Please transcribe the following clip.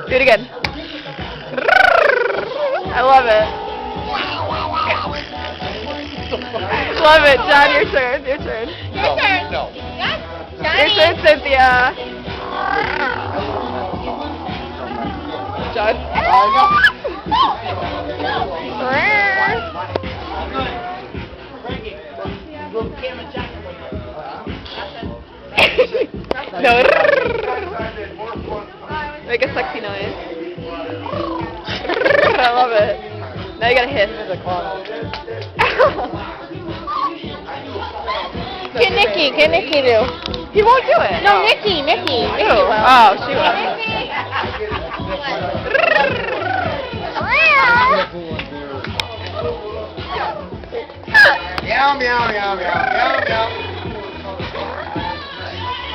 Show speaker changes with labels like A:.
A: Do it again. I love it. Love it, John. Your turn. Your turn.
B: Your turn.
C: No.
A: Your turn, Cynthia. John. No. Make a sexy noise. I love it. Now you gotta hiss.
B: Can Nikki do?
A: He won't do it.
B: No, Nikki will.
A: Oh, she will.
C: Meow, meow, meow, meow, meow, meow.